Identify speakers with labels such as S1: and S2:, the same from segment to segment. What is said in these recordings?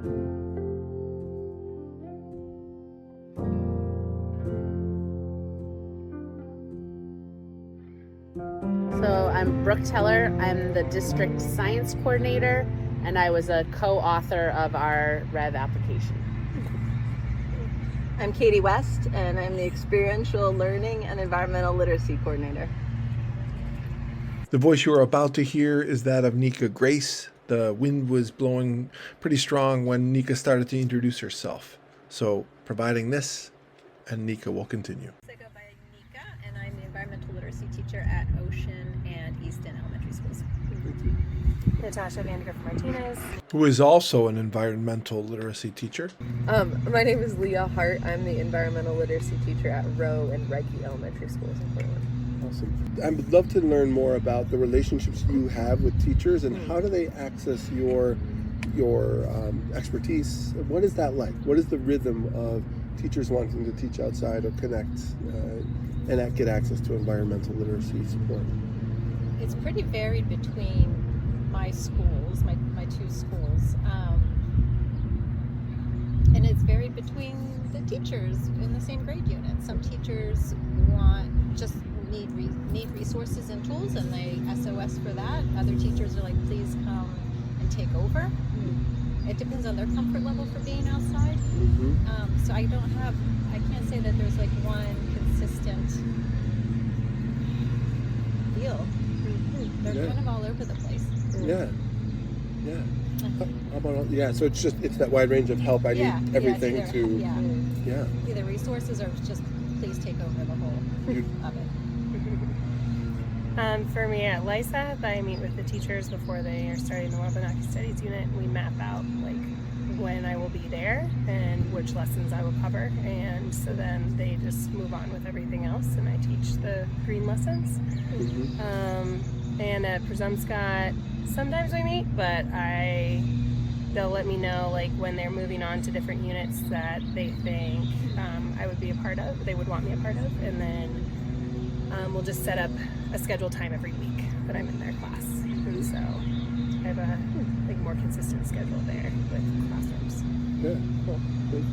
S1: So I'm Brooke Teller. I'm the district science coordinator, and I was a co-author of our RREV application.
S2: I'm Katie West, and I'm the experiential learning and environmental literacy coordinator.
S3: The voice you are about to hear is that of Nika Grace. The wind was blowing pretty strong when Nika started to introduce herself. So providing this, and Nika will continue.
S4: I go by Nika, and I'm the environmental literacy teacher at Ocean and Easton Elementary Schools.
S5: Natasha Vandergriff-Martinez.
S3: Who is also an environmental literacy teacher.
S2: My name is Leah Hart. I'm the environmental literacy teacher at Rowe and Reiki Elementary Schools in Portland.
S6: Awesome. I would love to learn more about the relationships you have with teachers and how do they access your expertise. What is that like? What is the rhythm of teachers wanting to teach outside or connect and get access to environmental literacy support?
S4: It's pretty varied between my schools, my two schools, and it's varied between the teachers in the same grade unit. Some teachers need resources and tools, and they SOS for that. Other teachers are like, please come and take over. It depends on their comfort level for being outside. So I can't say that there's like one consistent deal. They're kind of all over the place.
S6: Yeah. How about so it's that wide range of help. I need everything
S4: Either resources or just please take over the whole of it.
S5: For me at LISAP, I meet with the teachers before they are starting the Wabanaki Studies unit. We map out like when I will be there and which lessons I will cover, and so then they just move on with everything else, and I teach the green lessons. And at Presumscott, sometimes we meet, but they'll let me know like when they're moving on to different units that they think I would be a part of, they would want me a part of, and then we'll just set up a scheduled time every week that I'm in their class. And so I have a more consistent schedule there with classrooms.
S6: Yeah, cool. Thank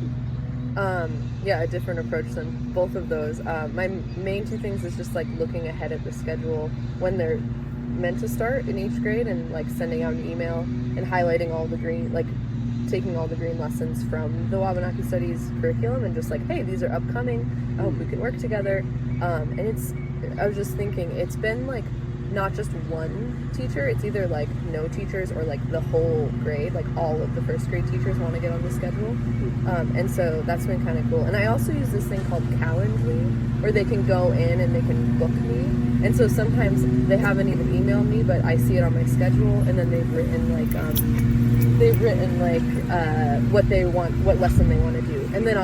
S6: you.
S2: A different approach than both of those. My main two things is just like looking ahead at the schedule when they're meant to start in each grade, and like sending out an email and highlighting all the green, like taking all the green lessons from the Wabanaki Studies curriculum and just like, hey, these are upcoming. I hope we can work together. And I was just thinking, it's been like not just one teacher, it's either like no teachers or like the whole grade, like all of the first grade teachers want to get on the schedule. And so that's been kind of cool. And I also use this thing called Calendly, where they can go in and they can book me. And so sometimes they haven't even emailed me, but I see it on my schedule, and then they've written what they want, what lesson they want to do. And then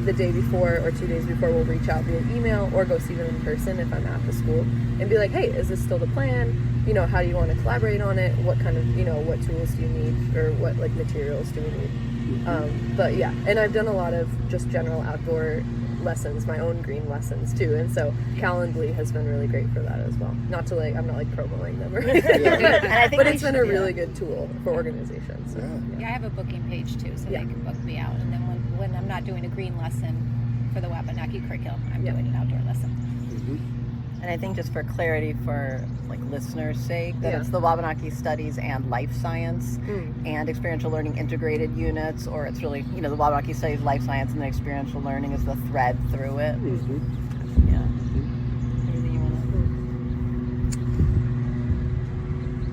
S2: the day before or 2 days before, we'll reach out via email or go see them in person if I'm at the school and be like, hey, is this still the plan? How do you want to collaborate on it? What kind of, what tools do you need, or what like materials do we need? But yeah, and I've done a lot of just general outdoor lessons, my own green lessons too, and so Calendly has been really great for that as well. Not to I'm not like promoting them or but it's been a really good tool for organizations. So,
S4: I have a booking page too, so they can book me out, and then when I'm not doing a green lesson for the Wabanaki curriculum, I'm doing an outdoor lesson.
S7: And I think just for clarity for like listeners' sake, that it's the Wabanaki Studies and Life Science and Experiential Learning integrated units, or it's really, the Wabanaki Studies, Life Science, and the Experiential Learning is the thread through it. Yeah. Anything you want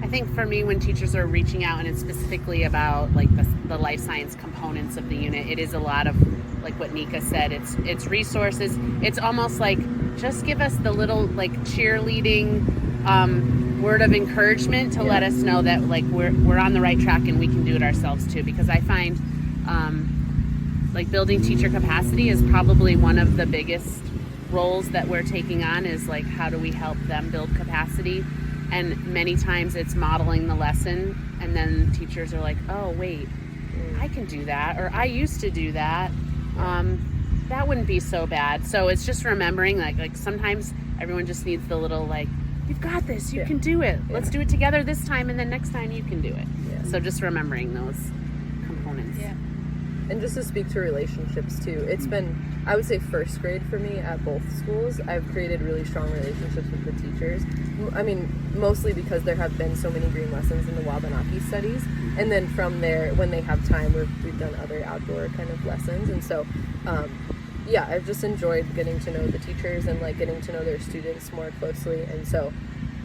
S7: to?
S1: I think for me, when teachers are reaching out and it's specifically about like the life science components of the unit, it is a lot of like what Nika said. It's resources. It's almost like just give us the little like cheerleading word of encouragement to let us know that like we're on the right track and we can do it ourselves too. Because I find like building teacher capacity is probably one of the biggest roles that we're taking on, is like how do we help them build capacity. And many times it's modeling the lesson, and then teachers are like, oh wait, I can do that, or I used to do that. That wouldn't be so bad. So it's just remembering like sometimes everyone just needs the little like, you've got this, you can do it. Let's do it together this time, and then next time you can do it. So just remembering those components. components.
S4: Yeah.
S2: And just to speak to relationships too, it's been, I would say, first grade for me at both schools. I've created really strong relationships with the teachers. I mean, mostly because there have been so many green lessons in the Wabanaki studies. And then from there, when they have time, we've done other outdoor kind of lessons. And so, yeah, I've just enjoyed getting to know the teachers and like getting to know their students more closely. And so,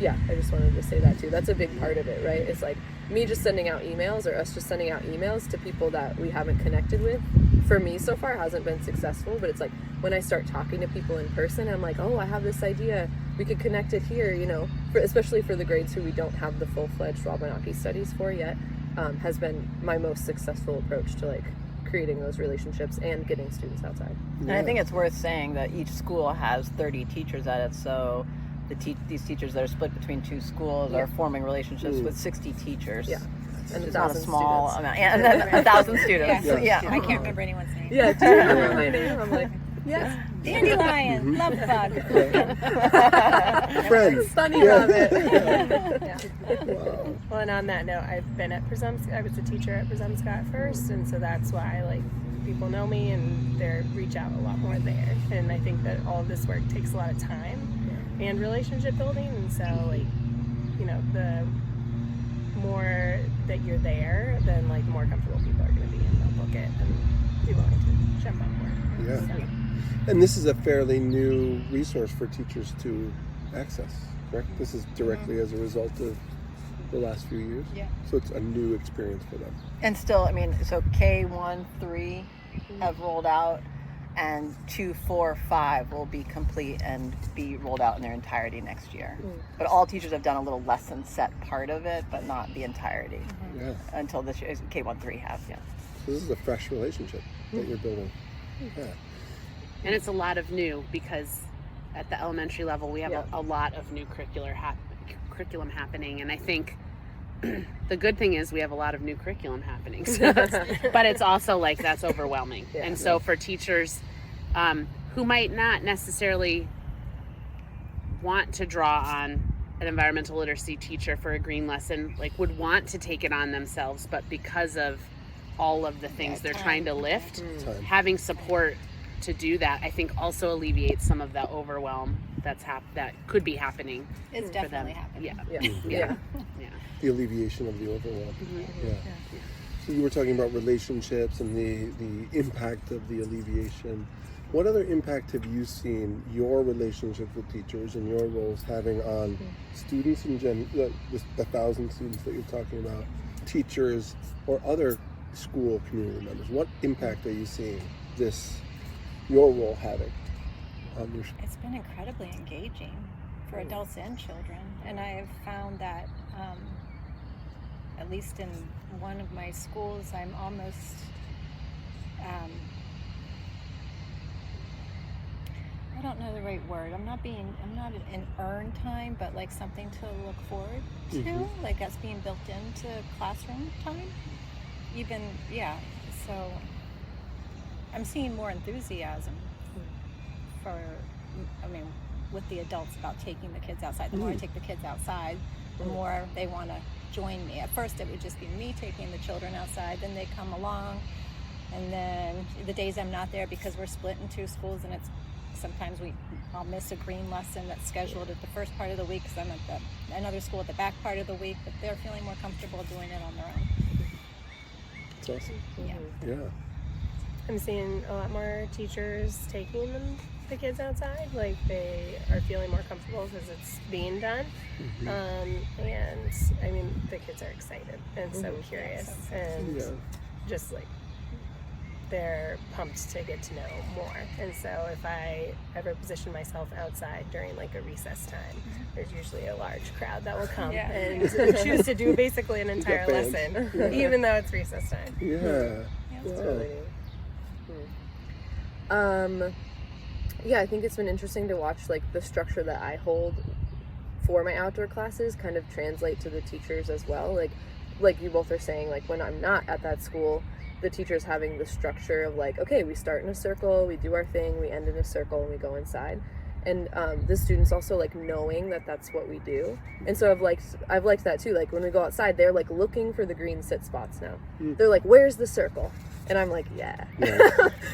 S2: yeah, I just wanted to say that too. That's a big part of it, right? It's like me just sending out emails, or us just sending out emails to people that we haven't connected with, for me so far hasn't been successful. But it's like when I start talking to people in person, I'm like, oh, I have this idea, we could connect it here, you know, especially for the grades who we don't have the full-fledged Wabanaki studies for yet, has been my most successful approach to like creating those relationships and getting students outside.
S7: And I think it's worth saying that each school has 30 teachers at it, so these teachers that are split between two schools are forming relationships with 60 teachers.
S2: Yeah. And
S7: It's not a
S2: 1,000
S7: small
S2: students.
S7: amount. And then 1,000 students.
S6: Yeah.
S7: Yeah.
S4: I can't remember anyone's name.
S2: Yeah, do you remember my name? I'm like, yes.
S4: Dandelion, love bug.
S6: Friends.
S2: Sunny
S6: Yeah.
S2: Rabbit.
S6: Wow.
S5: Well, and on that note, I've been at Presumpscot. I was a teacher at Presumpscot first, and so that's why like people know me and they reach out a lot more there. And I think that all of this work takes a lot of time and relationship building, and so like, you know, the more that you're there, then like the more comfortable people are going to be, and they'll book it and be willing to jump on board.
S6: Yeah.
S5: So,
S6: And this is a fairly new resource for teachers to access, correct? This is directly as a result of the last few years?
S4: Yeah.
S6: So it's a new experience for them.
S7: And still, I mean, so K1, 3 have rolled out, and 2, 4, 5 will be complete and be rolled out in their entirety next year. But all teachers have done a little lesson set part of it, but not the entirety
S6: Yeah.
S7: until this year. K1, 3 have, yeah.
S6: So this is a fresh relationship that you're building. Yeah.
S1: And it's a lot of new, because at the elementary level we have a lot of new curriculum happening, and I think the good thing is we have a lot of new curriculum happening, but it's also like that's overwhelming. And so for teachers who might not necessarily want to draw on an environmental literacy teacher for a green lesson, like would want to take it on themselves, but because of all of the things they're trying to lift, having support to do that, I think also alleviates some of the overwhelm that could be happening.
S4: It's
S1: for them.
S4: definitely happening.
S1: Yeah.
S6: The alleviation of the overwhelm. Yeah. So you were talking about relationships and the impact of the alleviation. What other impact have you seen your relationship with teachers and your roles having on students in the 1,000 students that you're talking about, teachers or other school community members? What impact are you seeing your role having on your
S4: It's been incredibly engaging for adults and children, and I have found that at least in one of my schools, I'm almost I don't know the right word. I'm not in earn time, but like something to look forward to, like that's being built into classroom time. So I'm seeing more enthusiasm with the adults about taking the kids outside. The more I take the kids outside, the more they want to join me. At first it would just be me taking the children outside, then they come along, and then the days I'm not there, because we're split in two schools, and sometimes I'll miss a green lesson that's scheduled at the first part of the week because I'm at another school at the back part of the week, but they're feeling more comfortable doing it on their own.
S6: That's awesome.
S4: Yeah.
S6: Yeah.
S5: I'm seeing a lot more teachers taking the kids outside. Like they are feeling more comfortable because it's being done. And I mean, the kids are excited and so curious and just like they're pumped to get to know more. And so if I ever position myself outside during like a recess time, there's usually a large crowd that will come and choose to do basically an entire lesson, even though it's recess time.
S6: Yeah.
S2: That's really neat. I think it's been interesting to watch like the structure that I hold for my outdoor classes kind of translate to the teachers as well. Like you both are saying, like when I'm not at that school, the teachers having the structure of like, okay, we start in a circle, we do our thing, we end in a circle, and we go inside. and the students also like knowing that that's what we do. And so I've liked that too. Like when we go outside, they're like looking for the green sit spots now. They're like, where's the circle? And I'm like, yeah.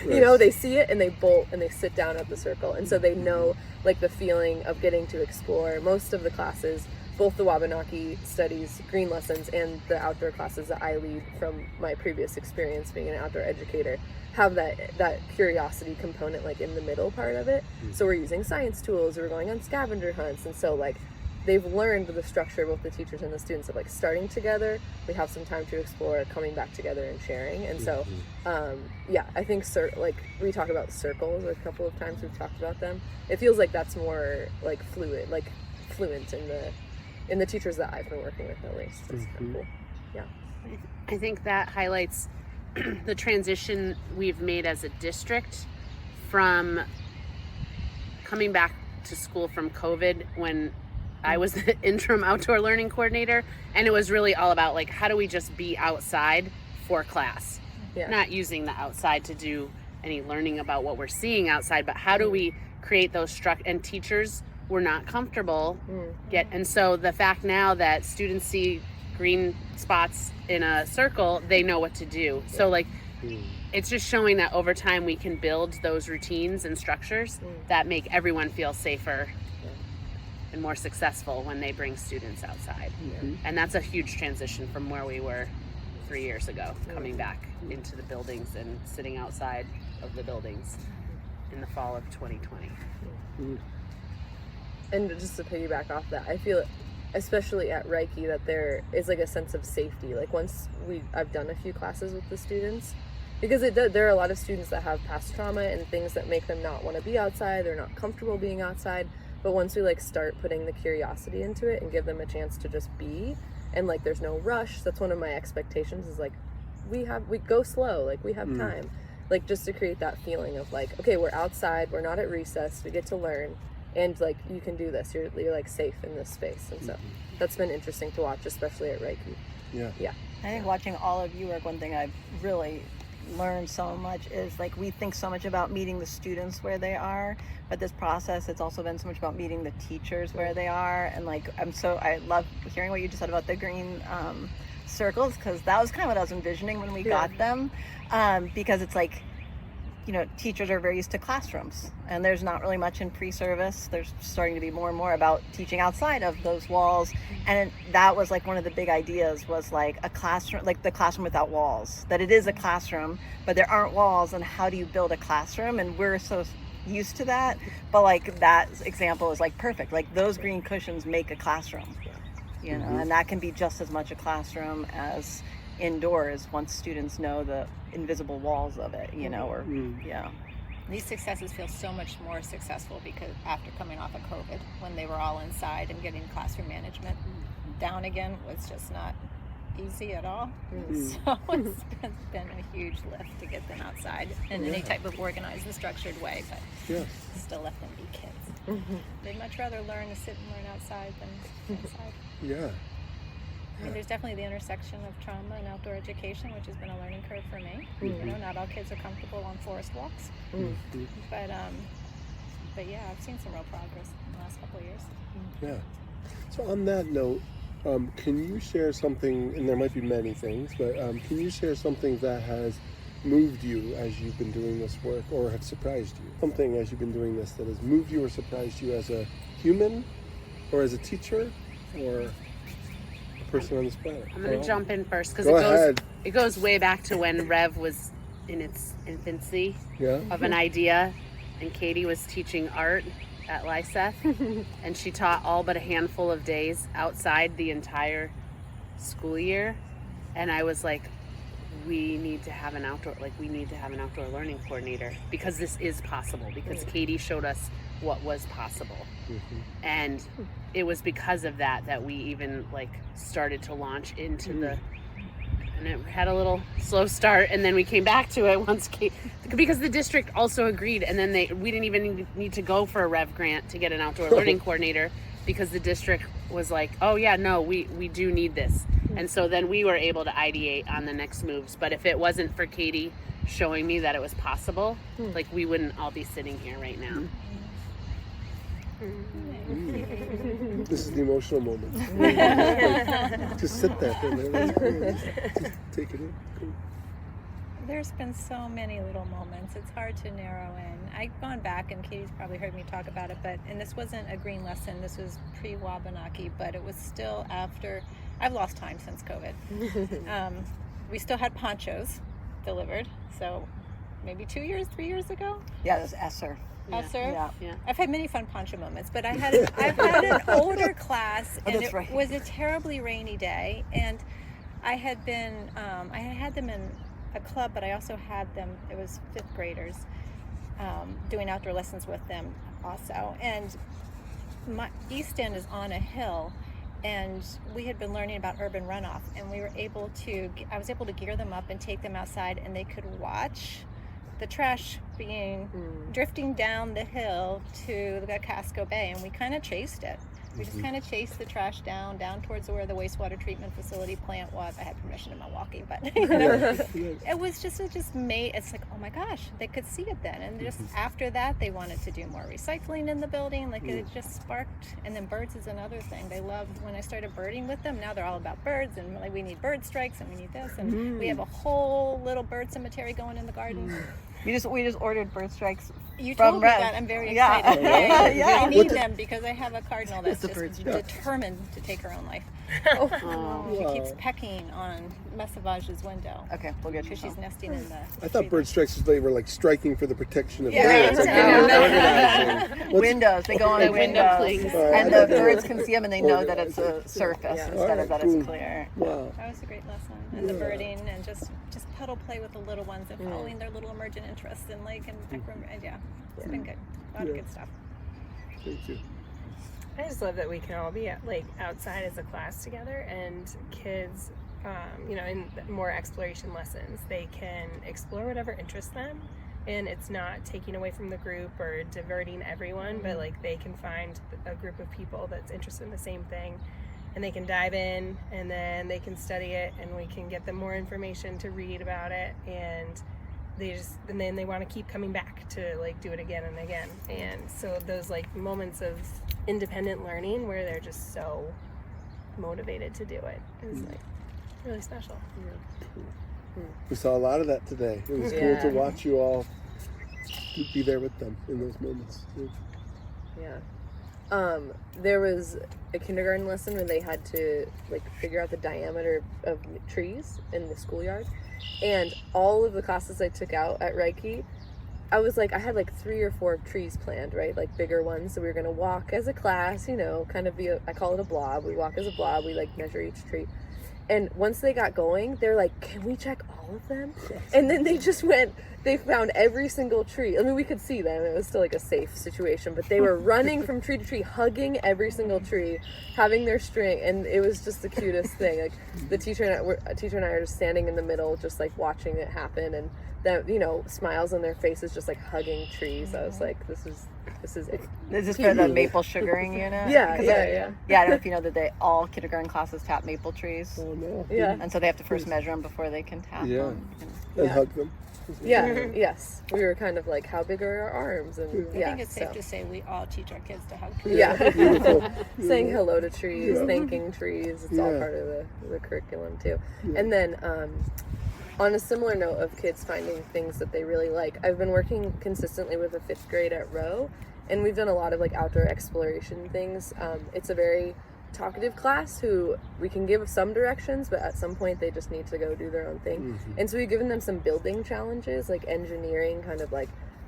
S2: You know, they see it and they bolt and they sit down at the circle. And so they know like the feeling of getting to explore. Most of the classes, both the Wabanaki studies, green lessons, and the outdoor classes that I lead from my previous experience being an outdoor educator, have that curiosity component like in the middle part of it. So we're using science tools, we're going on scavenger hunts, and so like they've learned the structure, both the teachers and the students, of like starting together, we have some time to explore, coming back together and sharing. And so I think like we talk about circles, like a couple of times we've talked about them. It feels like that's more like fluent in the teachers that I've been working with, at least. It's kind of cool. Yeah.
S1: I think that highlights the transition we've made as a district from coming back to school from COVID, when I was the interim outdoor learning coordinator, and it was really all about like, how do we just be outside for class? Not using the outside to do any learning about what we're seeing outside, but how do we create those and teachers were not comfortable and so the fact now that students see green spots in a circle, they know what to do. So like it's just showing that over time we can build those routines and structures that make everyone feel safer and more successful when they bring students outside. And that's a huge transition from where we were 3 years ago, coming back into the buildings and sitting outside of the buildings in the fall of 2020.
S2: And just to piggyback off that, I feel, especially at Reiki, that there is like a sense of safety. Like once I've done a few classes with the students, because there are a lot of students that have past trauma and things that make them not want to be outside. They're not comfortable being outside. But once we like start putting the curiosity into it and give them a chance to just be, and like there's no rush. That's one of my expectations, is like we go slow, like we have time, like just to create that feeling of like, okay, we're outside, we're not at recess, we get to learn. And like, you can do this, you're like safe in this space. And so that's been interesting to watch, especially at Reiki.
S7: I think watching all of you work, one thing I've really learned so much is like, we think so much about meeting the students where they are, but this process, it's also been so much about meeting the teachers where they are. And like, I love hearing what you just said about the green circles, because that was kind of what I was envisioning when we got them, because it's like, you know, teachers are very used to classrooms, and there's not really much in pre-service. There's starting to be more and more about teaching outside of those walls. And that was like one of the big ideas, was like a classroom, like the classroom without walls, that it is a classroom, but there aren't walls, and how do you build a classroom? And we're so used to that, but like that example is like perfect. Like those green cushions make a classroom, you know, and that can be just as much a classroom as indoors once students know the invisible walls of it, you know, or
S4: These successes feel so much more successful because after coming off of COVID, when they were all inside and getting classroom management down again was just not easy at all. So it's been a huge lift to get them outside in any type of organized and structured way, but still let them be kids. They'd much rather learn to sit and learn outside than inside. I mean, there's definitely the intersection of trauma and outdoor education, which has been a learning curve for me. You know, not all kids are comfortable on forest walks, but yeah, I've seen some real progress in the last couple of years.
S6: So on that note, can you share something, and there might be many things, but can you share something that has moved you as you've been doing this work, or have surprised you? Something as you've been doing this that has moved you or surprised you as a human, or as a teacher, or person on this planet?
S1: I'm going to jump in first, because it goes way back to when REV was in its infancy of an idea, and Katie was teaching art at Lyseth, and she taught all but a handful of days outside the entire school year, and I was like, we need to have an outdoor learning coordinator, because this is possible, because Katie showed us what was possible. And it was because of that we even like started to launch into the, and it had a little slow start, and then we came back to it once because the district also agreed, and then we didn't even need to go for a REV grant to get an outdoor learning coordinator, because the district was like, oh yeah, no, we do need this. And so then we were able to ideate on the next moves. But if it wasn't for Katie showing me that it was possible, like we wouldn't all be sitting here right now.
S6: This is the emotional moment. Just sit there for a minute. Just take it in. Cool.
S4: There's been so many little moments. It's hard to narrow in. I've gone back, and Katie's probably heard me talk about it, and this wasn't a green lesson. This was pre-Wabanaki, but it was still after. I've lost time since COVID. We still had ponchos delivered, so maybe 2 years, 3 years ago.
S7: Yeah, it was Esser.
S4: Esser.
S7: Yeah.
S4: I've had many fun poncho moments, but I've had an older class, and
S7: that's
S4: it
S7: right.
S4: was a terribly rainy day, and I had been, I had them in a club, but I also had them, it was fifth graders, doing outdoor lessons with them also. And my East End is on a hill, and we had been learning about urban runoff, and I was able to gear them up and take them outside, and they could watch the trash being drifting down the hill to the Casco Bay, and we kind of chased it. We just kind of chased the trash down towards where the wastewater treatment facility plant was. I had permission in Milwaukee, but it was just it's like, oh my gosh, they could see it then. And just after that, they wanted to do more recycling in the building. Like it just sparked. And then birds is another thing. They loved when I started birding with them. Now they're all about birds, and like we need bird strikes, and we need this, and we have a whole little bird cemetery going in the garden.
S7: We just ordered bird strikes.
S4: You
S7: from
S4: told me
S7: Rev.
S4: that. I'm very
S7: Yeah.
S4: excited.
S7: Yeah.
S4: I need them because I have a cardinal that's
S7: It's a
S4: just
S7: bird
S4: determined to take her own life. She keeps pecking on Masavage's window
S7: Okay, we'll get you
S4: because she's
S7: some.
S4: nesting in the.
S6: I thought bird strikes, they were like striking for the protection of
S4: Yeah.
S6: birds. Like,
S4: Yeah.
S6: organizing. What's-
S7: Windows. They go on
S1: The
S7: the
S1: window
S7: windows,
S1: clings.
S7: and the birds can see them, and they know that it's a surface
S2: Yeah.
S7: instead of that
S6: Cool.
S7: it's clear.
S6: Wow.
S4: That was a great lesson, and the birding, and just puddle play with the little ones and following their little emergent interests in lake and it's been good. A lot of good stuff.
S6: Thank you.
S5: I just love that we can all be outside as a class together, and kids, in more exploration lessons, they can explore whatever interests them, and it's not taking away from the group or diverting everyone, but they can find a group of people that's interested in the same thing, and they can dive in, and then they can study it, and we can get them more information to read about it, and then they want to keep coming back to do it again and again. And so those moments of independent learning where they're just so motivated to do it is really special.
S6: We saw a lot of that today. It was cool to watch you all be there with them in those moments.
S2: Yeah. There was a kindergarten lesson where they had to figure out the diameter of trees in the schoolyard, and all of the classes I took out at Reiki, I had 3 or 4 trees planned, right? Bigger ones. So we were going to walk as a class, kind of I call it a blob. We walk as a blob. We measure each tree. And once they got going, they're like, can we check all of them? And then they just they found every single tree. I mean, we could see them. It was still a safe situation, but they were running from tree to tree, hugging every single tree, having their string. And it was just the cutest thing. The teacher and I are just standing in the middle, just watching it happen. And that, smiles on their faces, just hugging trees. I was like, this is it.
S7: This is for the maple sugaring unit.
S2: Yeah.
S7: I don't know if you know that all kindergarten classes tap maple trees,
S6: Oh, no.
S2: Yeah.
S7: and so they have to first measure them before they can tap
S6: Yeah.
S7: them.
S6: And hug them.
S2: Yeah. Yes. We were kind of how big are our arms? And
S4: I think it's safe to say we all teach our kids to hug trees.
S2: Yeah.
S6: Beautiful.
S2: Saying hello to trees,
S6: Yeah.
S2: thanking trees. It's all
S6: Yeah.
S2: part of the curriculum too. And then on a similar note of kids finding things that they really like, I've been working consistently with a 5th grade at Roe, and we've done a lot of outdoor exploration things. It's a very talkative class who we can give some directions, but at some point they just need to go do their own thing. And so we've given them some building challenges, engineering, kind of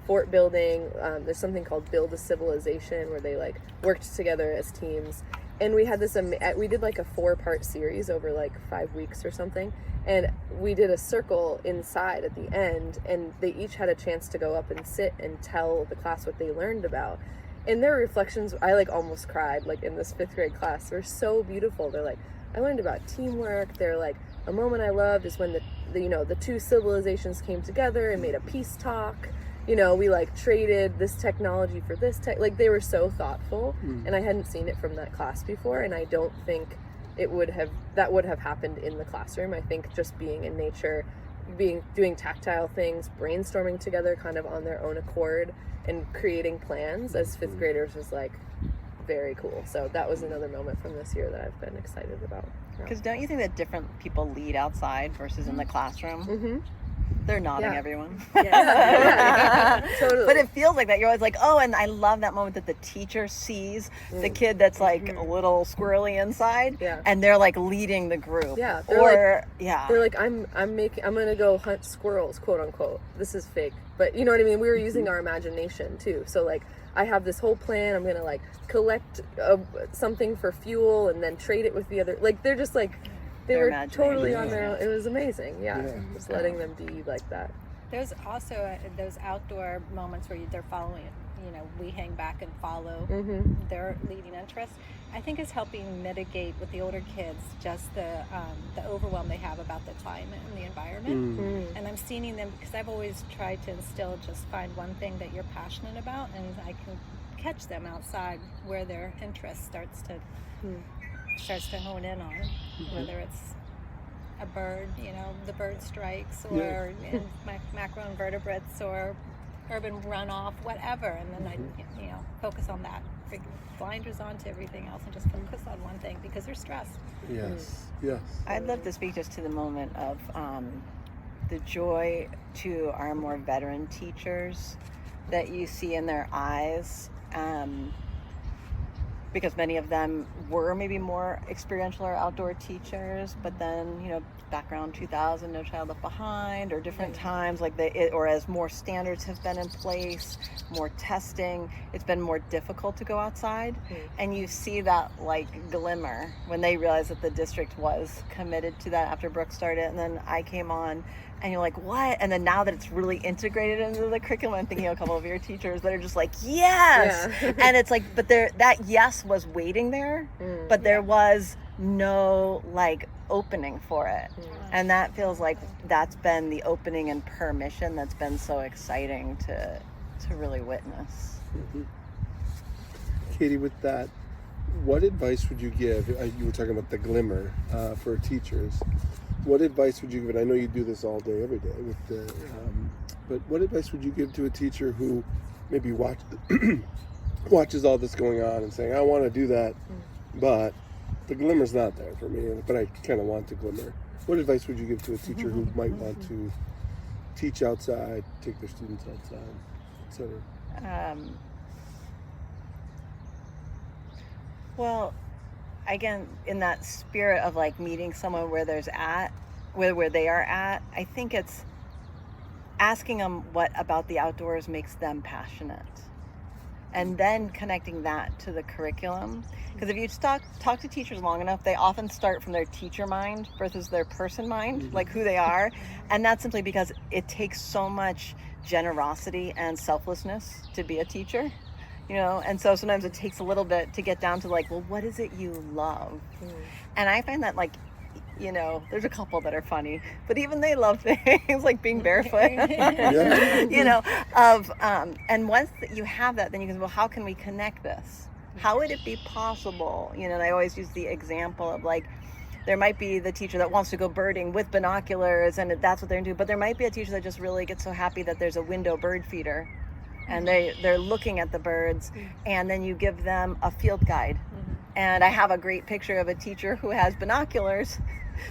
S2: fort building. There's something called Build a Civilization, where they worked together as teams. And we had this, we did a 4-part series over 5 weeks or something. And we did a circle inside at the end, and they each had a chance to go up and sit and tell the class what they learned about. And their reflections, I almost cried in this 5th grade class. They're so beautiful. They're I learned about teamwork. They're a moment I loved is when the 2 civilizations came together and made a peace talk. We traded this technology for this tech. They were so thoughtful, and I hadn't seen it from that class before, and I don't think that would have happened in the classroom. I think just being in nature, doing tactile things, brainstorming together kind of on their own accord, and creating plans as 5th graders was very cool. So that was another moment from this year that I've been excited about.
S7: Because don't you think that different people lead outside versus in the classroom?
S2: Mm-hmm.
S7: They're nodding,
S2: Yeah.
S7: everyone.
S2: Yeah. Totally.
S7: But it feels like that. You're always like, oh, and I love that moment that the teacher sees the kid that's like a little squirrely inside,
S2: Yeah.
S7: and they're like leading the group.
S2: Yeah,
S7: Or
S2: they're like, I'm gonna go hunt squirrels, quote unquote. This is fake, but you know what I mean. We were using our imagination too. So like, I have this whole plan. I'm gonna like collect something for fuel and then trade it with the other. Like they're just like, they
S7: Their
S2: were totally on their own.
S7: imagination.
S2: It was amazing. Yeah, just letting them be like that.
S4: There's also those outdoor moments where they're following, you know, we hang back and follow their leading interests. I think it's helping mitigate with the older kids just the overwhelm they have about the climate and the environment. And I'm seeing them, because I've always tried to instill, just find one thing that you're passionate about, and I can catch them outside where their interest starts to hone in on, whether it's a bird, you know, the bird strikes, or macroinvertebrates, or urban runoff, whatever, and then I, you know, focus on that. Bring blinders on to everything else and just focus on one thing because they're stressed.
S6: Yes. Yes.
S7: I'd love to speak just to the moment of the joy to our more veteran teachers that you see in their eyes, because many of them were maybe more experiential or outdoor teachers, but then, you know, background 2000, No Child Left Behind, or different times, like or as more standards have been in place, more testing, it's been more difficult to go outside. And you see that like glimmer when they realized that the district was committed to that after Brooke started, and then I came on, and you're like, what? And then now that it's really integrated into the curriculum, I'm thinking of a couple of your teachers that are just like, yes. And it's like, but that yes was waiting there, but there was no like opening for it. And that feels like that's been the opening and permission that's been so exciting to really witness.
S6: Katie, with that, what advice would you give? You were talking about the glimmer for teachers. What advice would you give? And I know you do this all day, every day with the. But what advice would you give to a teacher who maybe watches all this going on and saying, "I want to do that, but the glimmer's not there for me, but I kind of want the glimmer." What advice would you give to a teacher who might want to teach outside, take their students outside, etc.?
S7: Well, again, in that spirit of like meeting someone where they are at, I think it's asking them what about the outdoors makes them passionate, and then connecting that to the curriculum. Because if you talk to teachers long enough, they often start from their teacher mind versus their person mind, like who they are. And that's simply because it takes so much generosity and selflessness to be a teacher, you know? And so sometimes it takes a little bit to get down to like, well, what is it you love? And I find that like, you know, there's a couple that are funny, but even they love things like being barefoot, you know, and once you have that, then you can say, well, how can we connect this? How would it be possible? You know, and I always use the example of like, there might be the teacher that wants to go birding with binoculars and that's what they're into, but there might be a teacher that just really gets so happy that there's a window bird feeder and they're looking at the birds, and then you give them a field guide. And I have a great picture of a teacher who has binoculars.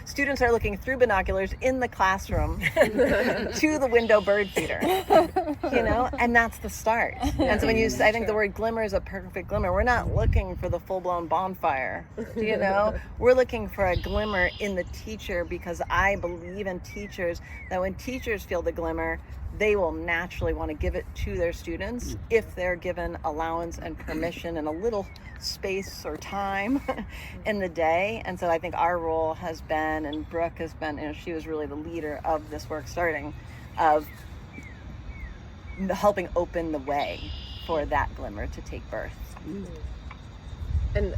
S7: Students are looking through binoculars in the classroom to the window bird feeder, you know, and that's the start. And so when you, I think the word glimmer is a perfect glimmer. We're not looking for the full-blown bonfire, you know, we're looking for a glimmer in the teacher, because I believe in teachers that when teachers feel the glimmer, they will naturally want to give it to their students if they're given allowance and permission and a little space or time in the day. And so I think our role has been, and Brooke has been, you know, she was really the leader of this work starting, of helping open the way for that glimmer to take birth.
S2: And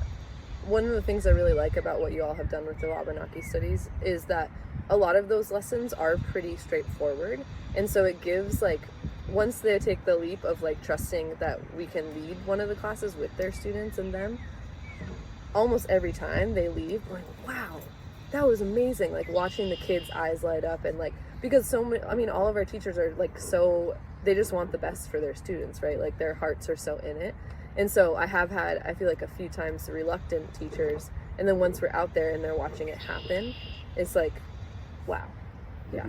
S2: one of the things I really like about what you all have done with the Wabanaki studies is that a lot of those lessons are pretty straightforward. And so it gives, like, once they take the leap of like trusting that we can lead one of the classes with their students and them, almost every time they leave, we're like, wow, that was amazing. Like watching the kids' eyes light up, and like, because so many, I mean, all of our teachers are like, so they just want the best for their students, right? Like their hearts are so in it. And so I feel like a few times reluctant teachers, and then once we're out there and they're watching it happen, it's like, wow. Yeah.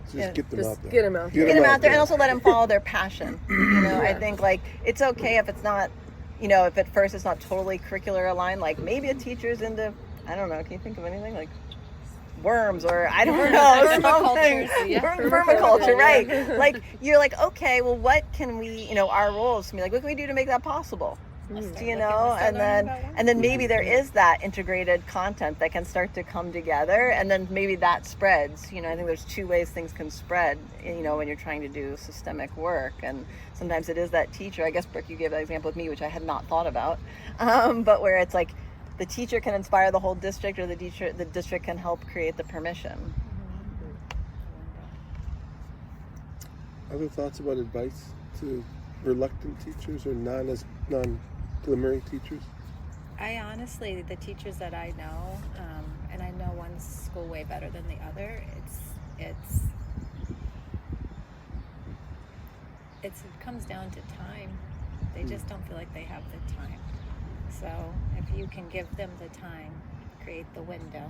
S6: So just get them out there.
S2: Get them out there.
S7: Get them out there and also let them follow their passion. I think like it's okay if it's not, if at first it's not totally curricular aligned, like maybe a teacher's into, I don't know, can you think of anything like worms or I don't know, something. Permaculture, right? Like you're like, okay, well what can we, our roles can be like, what can we do to make that possible? And then maybe there is that integrated content that can start to come together, and then maybe that spreads. I think there's two ways things can spread, when you're trying to do systemic work. And sometimes it is that teacher, I guess, Brooke, you gave that example with me, which I had not thought about, but where it's like the teacher can inspire the whole district, or the district can help create the permission.
S6: Other thoughts about advice to reluctant teachers or non-glimmering teachers?
S4: I honestly, the teachers that I know, and I know one school way better than the other, it comes down to time. They just don't feel like they have the time. So if you can give them the time, create the window,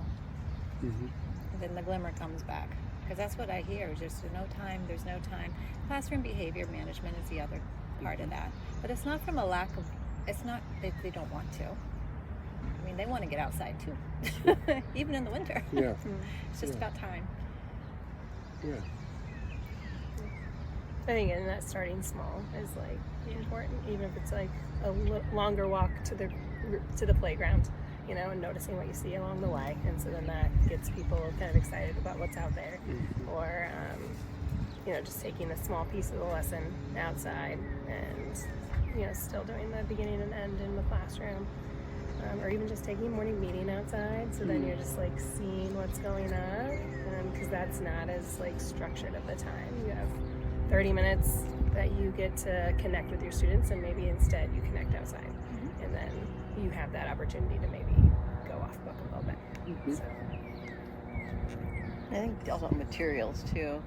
S4: then the glimmer comes back. Because that's what I hear, is just there's no time. Classroom behavior management is the other part of that. But it's not from a lack of, it's not that they don't want to. I mean, they want to get outside too, even in the winter.
S6: Yeah.
S4: It's just about time.
S6: Yeah.
S5: I think, and that starting small is like important, even if it's like a longer walk to the playground, and noticing what you see along the way, and so then that gets people kind of excited about what's out there, or just taking a small piece of the lesson outside, and still doing the beginning and end in the classroom, or even just taking a morning meeting outside, so then you're just like seeing what's going on, because that's not as like structured of the time. You have 30 minutes that you get to connect with your students, and maybe instead you connect outside, and then you have that opportunity to maybe go off book a little bit. So.
S7: I think also materials too.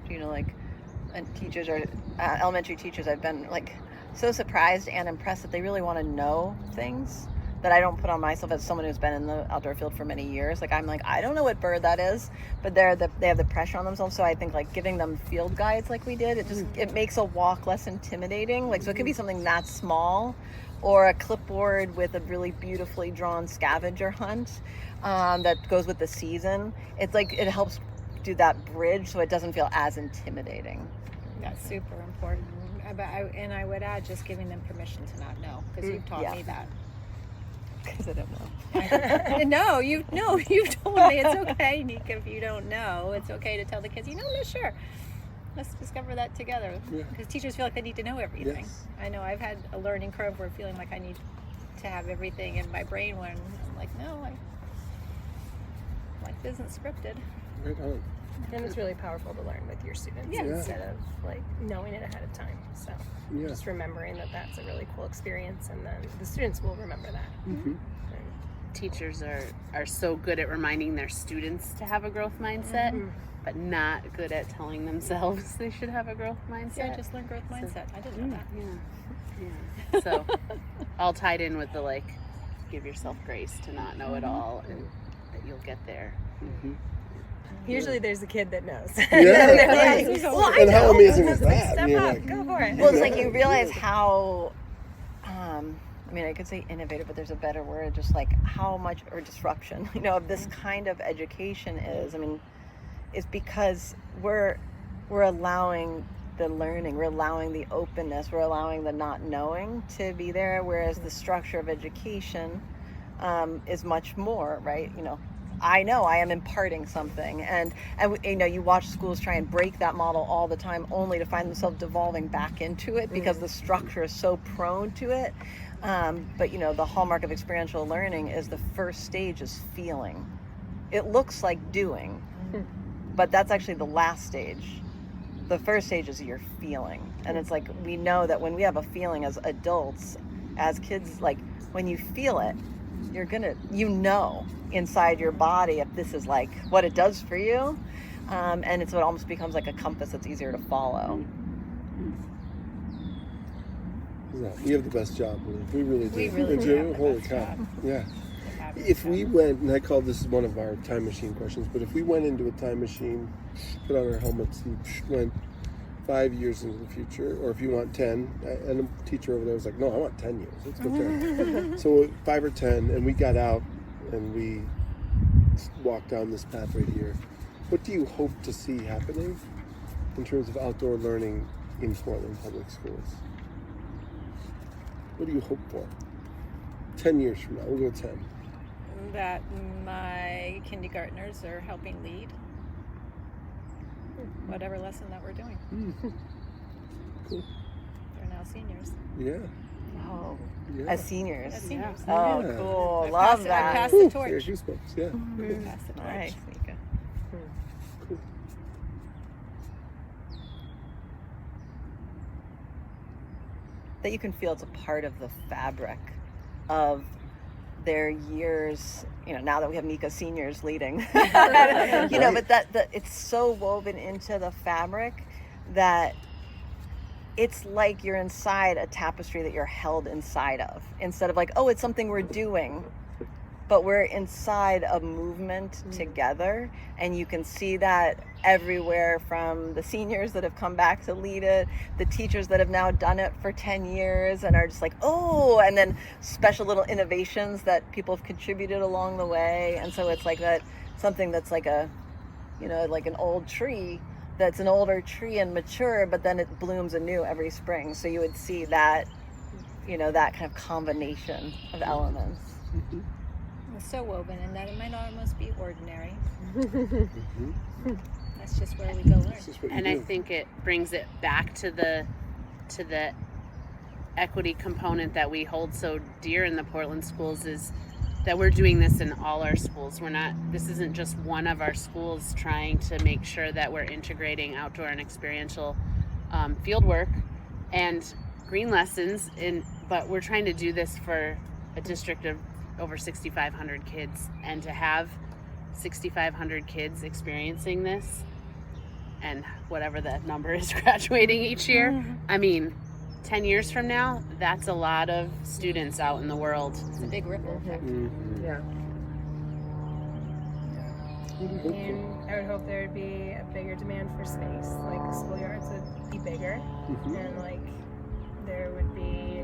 S7: And teachers are elementary teachers. I've been like so surprised and impressed that they really want to know things that I don't put on myself as someone who's been in the outdoor field for many years. Like I'm like, I don't know what bird that is, but they have the pressure on themselves. So I think like giving them field guides like we did, it makes a walk less intimidating. Like so it could be something that small, or a clipboard with a really beautifully drawn scavenger hunt that goes with the season. It's like it helps do that bridge so it doesn't feel as intimidating.
S4: That's super important. And I would add just giving them permission to not know, because you've taught me that.
S7: Because I don't know.
S4: No, you've told me it's okay, Nika, if you don't know. It's okay to tell the kids, no, sure. Let's discover that together. Because teachers feel like they need to know everything.
S6: Yes.
S4: I know I've had a learning curve where feeling like I need to have everything in my brain when I'm like, no, life isn't scripted.
S6: Right on.
S5: And it's really powerful to learn with your students instead of like knowing it ahead of time. So just remembering that that's a really cool experience, and then the students will remember that.
S1: Teachers are so good at reminding their students to have a growth mindset, but not good at telling themselves they should have a growth mindset.
S4: Yeah, just learn growth mindset. I didn't know that.
S1: Yeah. So all tied in with the give yourself grace to not know it all, and that you'll get there.
S5: Usually there's a kid that knows.
S6: And how amazing is that?
S5: Step up, go for it.
S7: Well, it's like you realize how, I could say innovative, but there's a better word, just like how much, or disruption, of this kind of education is. It's because we're allowing the learning, we're allowing the openness, we're allowing the not knowing to be there, whereas the structure of education is much more, right? I know I am imparting something, and you watch schools try and break that model all the time, only to find themselves devolving back into it because the structure is so prone to it. But the hallmark of experiential learning is the first stage is feeling. It looks like doing, but that's actually the last stage. The first stage is your feeling, and it's like we know that when we have a feeling as adults, as kids, like when you feel it, you're gonna, inside your body if this is like what it does for you, and it's what almost becomes like a compass that's easier to follow.
S6: Yeah, you have the best job. We really do.
S4: We really
S6: And
S4: do have the
S6: holy
S4: best
S6: cow.
S4: job.
S6: Yeah.
S4: have
S6: If we went, and I call this one of our time machine questions, but if we went into a time machine, put on our helmets and went 5 years into the future, or if you want 10, and a teacher over there was like, no, I want 10 years. Let's go 10. So 5 or 10, and we got out and we walked down this path right here. What do you hope to see happening in terms of outdoor learning in Portland Public Schools? What do you hope for? 10 years from now, we'll go 10.
S4: That my kindergartners are helping lead whatever lesson that we're doing.
S6: Cool.
S4: They're now seniors.
S6: Yeah.
S7: Oh,
S6: Yeah.
S7: as seniors.
S4: As seniors.
S7: Oh,
S6: Yeah.
S7: cool.
S4: I
S7: Love
S4: pass
S7: that.
S4: the
S6: Whew,
S4: torch.
S6: yeah, goosebumps. Yeah.
S4: Pass the torch.
S7: All right.
S4: Nika.
S6: Cool.
S7: That you can feel it's a part of the fabric of their years, now that we have Nika seniors leading, but that it's so woven into the fabric that it's like you're inside a tapestry that you're held inside of, instead of like, oh, it's something we're doing, but we're inside a movement together. And you can see that everywhere, from the seniors that have come back to lead it, the teachers that have now done it for 10 years and are just like, oh, and then special little innovations that people have contributed along the way. And so it's like that, something that's like like an old tree, that's an older tree and mature, but then it blooms anew every spring. So you would see that, that kind of combination of elements.
S4: It's so woven, and that it might almost be ordinary. That's just where we go learn.
S6: This is what you
S1: And
S6: do.
S1: I think it brings it back to the equity component that we hold so dear in the Portland schools, is that we're doing this in all our schools. This isn't just one of our schools trying to make sure that we're integrating outdoor and experiential field work and green lessons, but we're trying to do this for a district of over 6,500 kids, and to have 6,500 kids experiencing this, and whatever the number is graduating each year, 10 years from now, that's a lot of students out in the world.
S4: It's a big ripple effect.
S2: Yeah.
S5: And I would hope there would be a bigger demand for space, like the schoolyards would be bigger, and like there would be,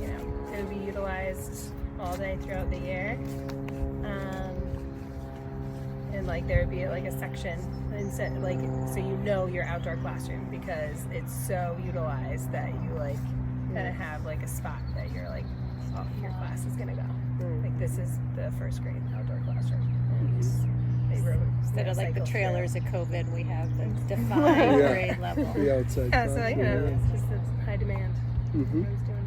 S5: it would be utilized all day throughout the year, and like there would be like a section instead, like, so your outdoor classroom, because it's so utilized that you like kind of have like a spot that you're like, oh, your class is gonna go. Like, this is the first grade outdoor classroom.
S4: Instead of like the trailers at COVID, we have the defined grade level.
S6: The outside
S5: Yeah, so
S6: class,
S5: it's just it's high demand. Everyone's doing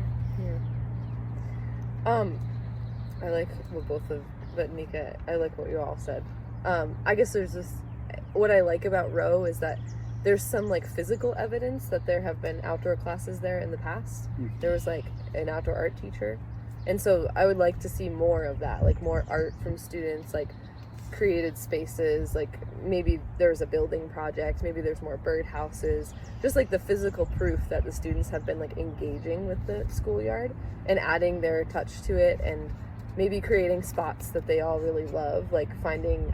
S5: it.
S2: I like Nika, I like what you all said. I guess there's this, what I like about Row is that there's some like physical evidence that there have been outdoor classes there in the past. There was like an outdoor art teacher. And so I would like to see more of that, like more art from students, like created spaces, like maybe there's a building project, maybe there's more bird houses, just like the physical proof that the students have been like engaging with the schoolyard and adding their touch to it, and maybe creating spots that they all really love, like finding,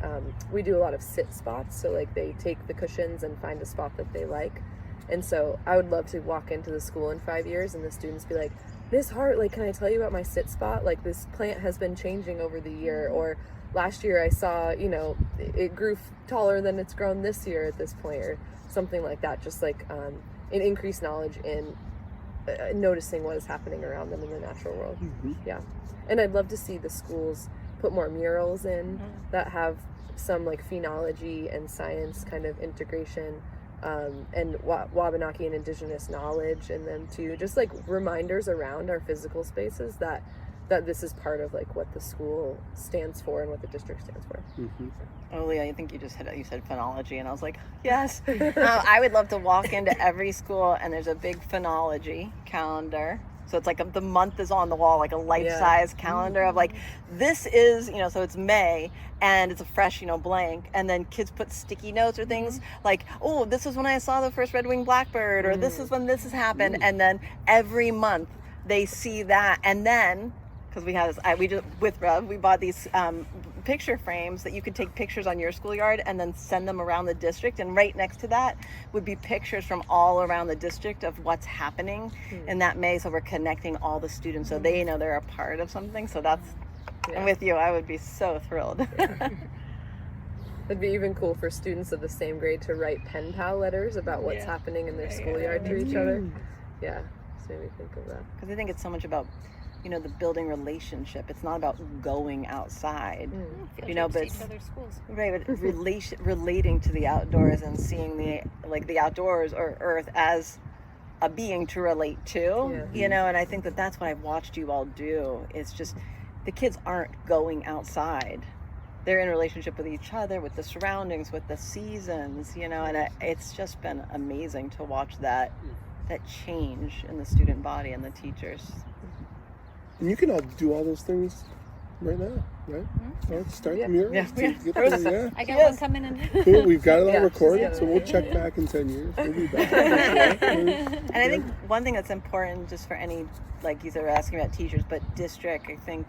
S2: we do a lot of sit spots, so like they take the cushions and find a spot that they like. And so I would love to walk into the school in 5 years and the students be like, Miss Hart, like, can I tell you about my sit spot? Like, this plant has been changing over the year, or last year I saw, it grew taller than it's grown this year at this point, or something like that. Just like an increased knowledge in noticing what is happening around them in the natural world. Yeah. And I'd love to see the schools put more murals in that have some like phenology and science kind of integration, and Wabanaki and indigenous knowledge in them too. Just like reminders around our physical spaces that this is part of like what the school stands for and what the district stands for.
S7: Oh, Leah, I think you just hit it. You said phenology, and I was like, yes. I would love to walk into every school, and there's a big phenology calendar So it's like the month is on the wall, like a life-size calendar of like, this is, so it's May and it's a fresh, blank. And then kids put sticky notes or things like, oh, this is when I saw the first red-winged blackbird, or this is when this has happened. And then every month they see that. And then, because we had this, with Rev, we bought these picture frames that you could take pictures on your schoolyard and then send them around the district, and right next to that would be pictures from all around the district of what's happening in that May. So we're connecting all the students so they know they're a part of something. So that's, and with you, I would be so thrilled.
S2: It'd be even cool for students of the same grade to write pen pal letters about what's happening in their schoolyard to each other. Yeah, just made me think of that.
S7: Because I think it's so much about the building relationship. It's not about going outside, but
S4: each other's schools.
S7: Right, but relating to the outdoors and seeing the outdoors or earth as a being to relate to, and I think that's what I've watched you all do. It's just the kids aren't going outside. They're in relationship with each other, with the surroundings, with the seasons, and it's just been amazing to watch that change in the student body and the teachers.
S6: And you can all do all those things right now, right? Let's start the murals.
S4: I got one coming in.
S6: Cool. We've got it all recorded, so we'll check back in 10 years. We'll be back.
S7: And I think one thing that's important, just for any, like you said, we're asking about teachers, but district, I think,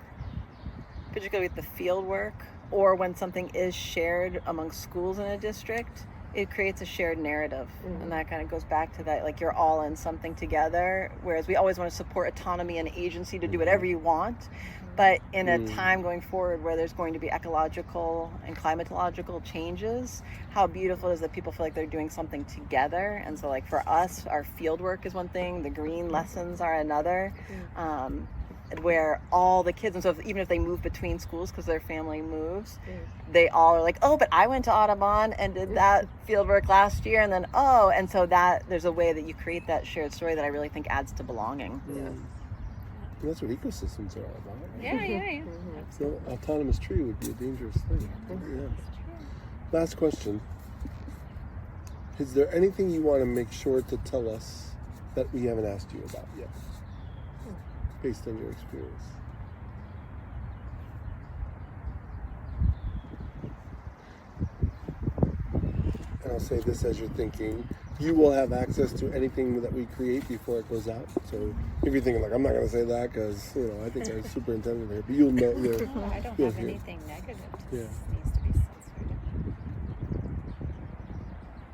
S7: particularly with the field work, or when something is shared among schools in a district, it creates a shared narrative. And that kind of goes back to that, like, you're all in something together, whereas we always want to support autonomy and agency to do whatever you want. But in a time going forward where there's going to be ecological and climatological changes, how beautiful it is that people feel like they're doing something together. And so, like, for us, our field work is one thing, the green lessons are another. Where all the kids, and so even if they move between schools because their family moves, they all are like, oh, but I went to Audubon and did that field work last year, and then and so that there's a way that you create that shared story that I really think adds to belonging.
S6: And that's what ecosystems are all about.
S4: Yeah.
S6: So autonomous tree would be a dangerous thing. Last question. Is there anything you want to make sure to tell us that we haven't asked you about yet, based on your experience? And I'll say this as you're thinking. You will have access to anything that we create before it goes out. So if you're thinking, like, I'm not going to say that because, I think our superintendent here, but you'll know.
S4: I don't have anything negative to needs to be censored.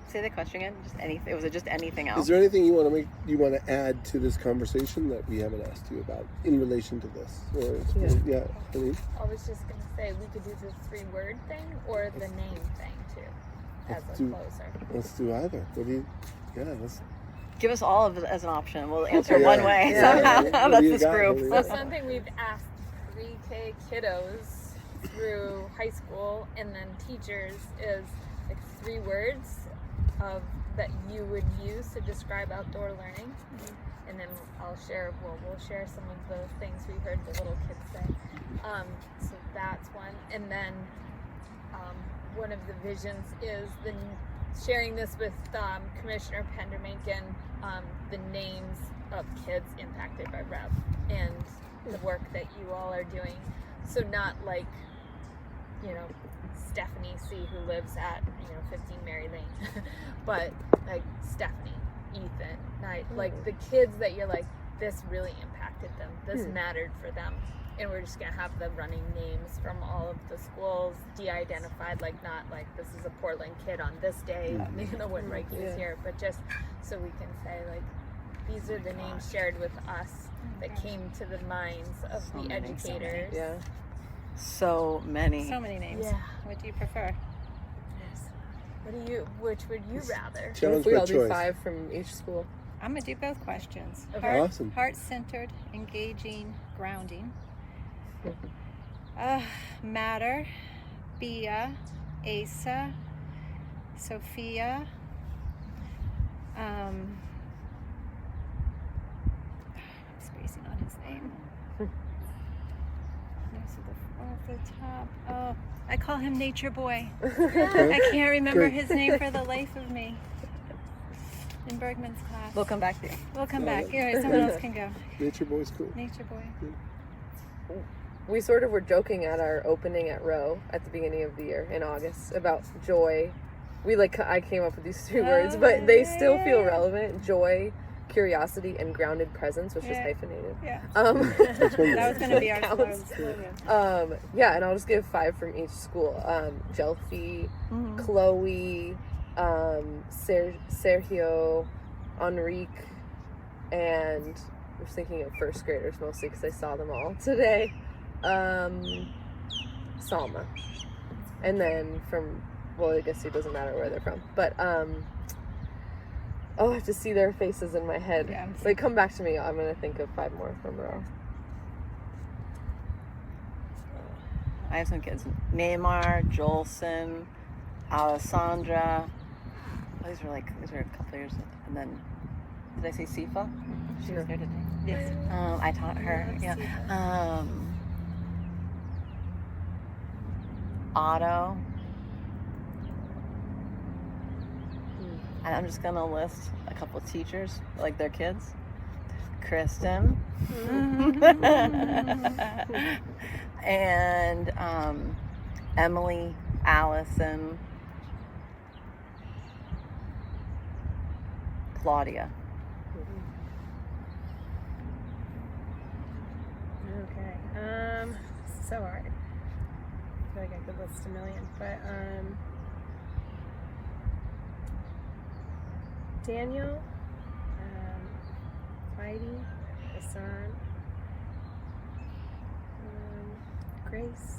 S7: Say the question again. Just anything. Was it just anything else?
S6: Is there anything you want to add to this conversation that we haven't asked you about in relation to this? Or
S8: I was just going to say we could do the 3-word thing or the name thing too, as a closer.
S6: Let's do either. What do you? Let's
S7: give us all of it as an option. We'll answer one way somehow. That's this group.
S8: So something we've asked pre-K kiddos through high school and then teachers is like 3 words that you would use to describe outdoor learning, and then we'll share some of the things we heard the little kids say. So that's one, and then one of the visions is sharing this with Commissioner Pendermankin, the names of kids impacted by REV and the work that you all are doing. So not like, Stephanie C, who lives at 15 Mary Lane, but like Stephanie, Ethan, like the kids that you're like, this really impacted them, this mattered for them, and we're just gonna have the running names from all of the schools de-identified, like not like this is a Portland kid on this day, when Reiki is here, but just so we can say like these are the names shared with us that came to the minds of the educators.
S7: So many
S4: names.
S8: Yeah.
S4: What do you prefer?
S8: Which would you rather?
S2: What if we all do 5 from each school?
S4: I'm gonna do both questions.
S8: Okay.
S6: Awesome.
S4: Heart-centered, engaging, grounding. Matter, Bia, Asa, Sophia. I'm spacing on his name. Off the top. Oh, I call him Nature Boy. I can't remember his name for the life of me. In Bergman's class.
S7: We'll come back to you.
S4: We'll come back. Yeah, someone else can go.
S6: Nature Boy School.
S4: Nature boy.
S2: We sort of were joking at our opening at Row at the beginning of the year in August about joy. I came up with these 3 words, but they still feel relevant. Joy, curiosity, and grounded presence, which is hyphenated.
S4: Yeah.
S2: That
S4: was going to be our slogan.
S2: Yeah, and I'll just give 5 from each school. Jelfi, Chloe, Sergio, Enrique, and I was thinking of first graders mostly because I saw them all today. Salma. And then I guess it doesn't matter where they're from. But, I have to see their faces in my head.
S4: Yeah,
S2: so come back to me. I'm going to think of 5 more from Row.
S7: I have some kids. Neymar, Jolson, Alessandra. These were a couple years. And then, did I say Sifa? She was there today.
S4: Yes.
S7: I taught her. Yeah. Otto. And I'm just gonna list a couple of teachers, like their kids. Kristen. And Emily, Allison, Claudia.
S5: Okay. So hard. I feel like I could list a million, but Daniel, Heidi, Hassan, Grace.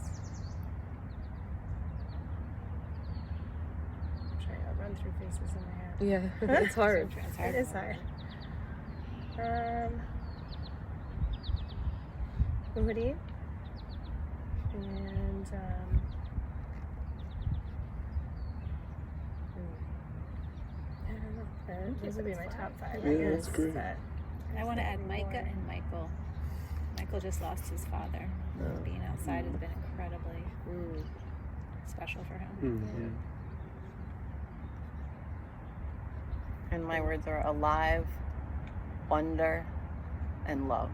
S5: I'm trying to run through faces in my head.
S2: Yeah, it's hard.
S5: It is hard. Uhudi. And I don't know. Those would be my top 5.
S6: Yeah,
S5: I guess.
S6: that's great.
S5: But
S4: I want to add Micah and Michael. Michael just lost his father. Being outside has been incredibly special for him.
S6: Mm-hmm.
S7: And my words are alive, wonder, and love.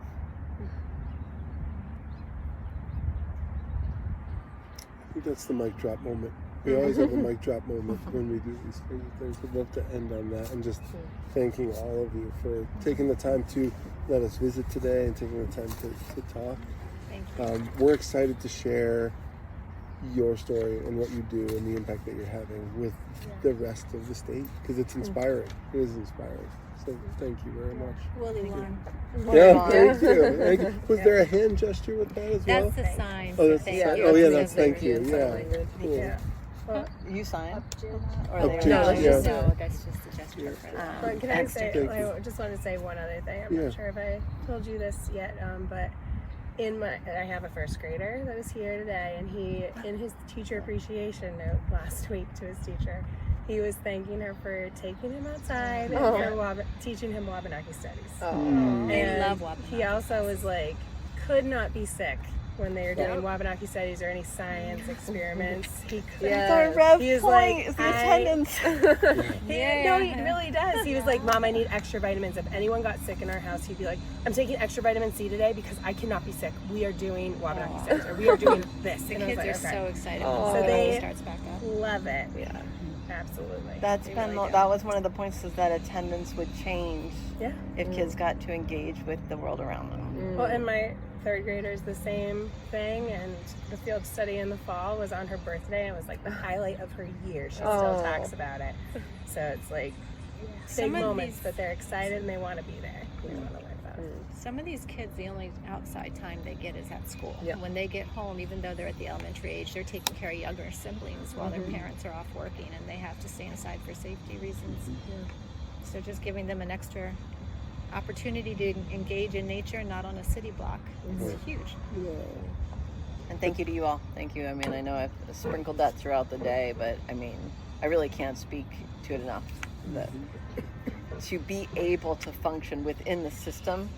S6: I think that's the mic drop moment. We always have a mic drop moment when we do these things. We'd love to end on that and just thanking all of you for taking the time to let us visit today and taking the time to talk.
S4: Thank you.
S6: We're excited to share your story and what you do and the impact that you're having with the rest of the state because it's inspiring. It is inspiring. So thank you very much.
S4: Willie won.
S6: Yeah, thank you. Thank you. Was there a hand gesture with that as well?
S4: That's the sign.
S6: Oh, that's the
S4: Thank
S6: sign.
S4: you.
S6: Oh, yeah,
S2: Sign
S6: that's thank you.
S2: language.
S6: Yeah. Cool.
S5: yeah. Well,
S7: You sign?
S8: Up to
S7: Or
S6: Up
S7: they
S6: to,
S7: are-
S2: No, that's
S6: yeah.
S2: just
S4: No, that's just a gesture for them.
S5: but can I
S7: and
S5: say,
S6: Thank you.
S5: I just want to say one other thing. I'm
S6: Yeah.
S5: not sure if I told you this yet, but I have a first grader that was here today, and he, in his teacher appreciation note last week to his teacher, he was thanking her for taking him outside and for teaching him Wabanaki studies.
S4: They love
S5: And
S4: Wabanaki.
S5: he also was like, could not be sick when they were doing Wabanaki studies or any science experiments. He couldn't.
S2: Yeah.
S7: The rev
S5: He was
S7: point
S5: like,
S7: is the
S5: I-
S7: attendance.
S5: No, he really does. He was like, Mom, I need extra vitamins. If anyone got sick in our house, he'd be like, I'm taking extra vitamin C today because I cannot be sick. We are doing Wabanaki studies, or we are doing this.
S4: The
S5: And I was
S4: kids
S5: like,
S4: are
S5: okay.
S4: so excited
S2: Oh.
S4: when
S5: So they-
S4: school starts back up.
S5: Love it.
S2: Yeah.
S5: Absolutely.
S7: That's
S5: They
S7: been
S5: really do.
S7: that was one of the points is that attendance would change
S5: Yeah.
S7: if kids got to engage with the world around them.
S5: Well, and my third grader's the same thing, and the field study in the fall was on her birthday, and it was like the highlight of her year. She still talks about it. So it's like big
S4: Some of
S5: moments,
S4: these-
S5: but they're excited and they want to be there. They want to learn about it.
S4: Some of these kids, the only outside time they get is at school.
S2: Yeah.
S4: When they get home, even though they're at the elementary age, they're taking care of younger siblings while their parents are off working, and they have to stay inside for safety reasons. So just giving them an extra opportunity to engage in nature and not on a city block is huge.
S7: And thank you to you all. Thank you. I mean, I know I've sprinkled that throughout the day, but I mean, I really can't speak to it enough. That to be able to function within the system,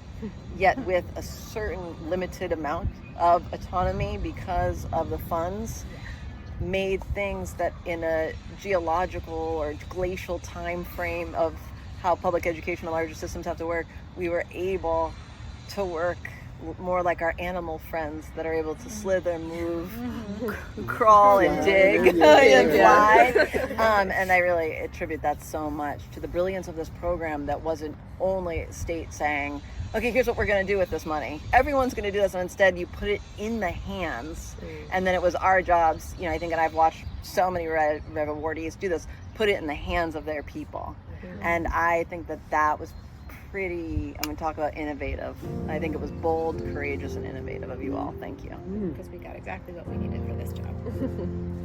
S7: yet with a certain limited amount of autonomy because of the funds, made things that in a geological or glacial time frame of how public education and larger systems have to work, we were able to work more like our animal friends that are able to slither, move, crawl, and dig, and fly. And I really attribute that so much to the brilliance of this program that wasn't only state saying, okay, here's what we're going to do with this money. Everyone's going to do this, and instead you put it in the hands, and then it was our jobs. You know, I think, and I've watched so many RREV awardees do this, put it in the hands of their people. And I think that was pretty, I'm going to talk about innovative. I think it was bold, courageous, and innovative of you all. Thank you.
S5: Because we got exactly what we needed for this job.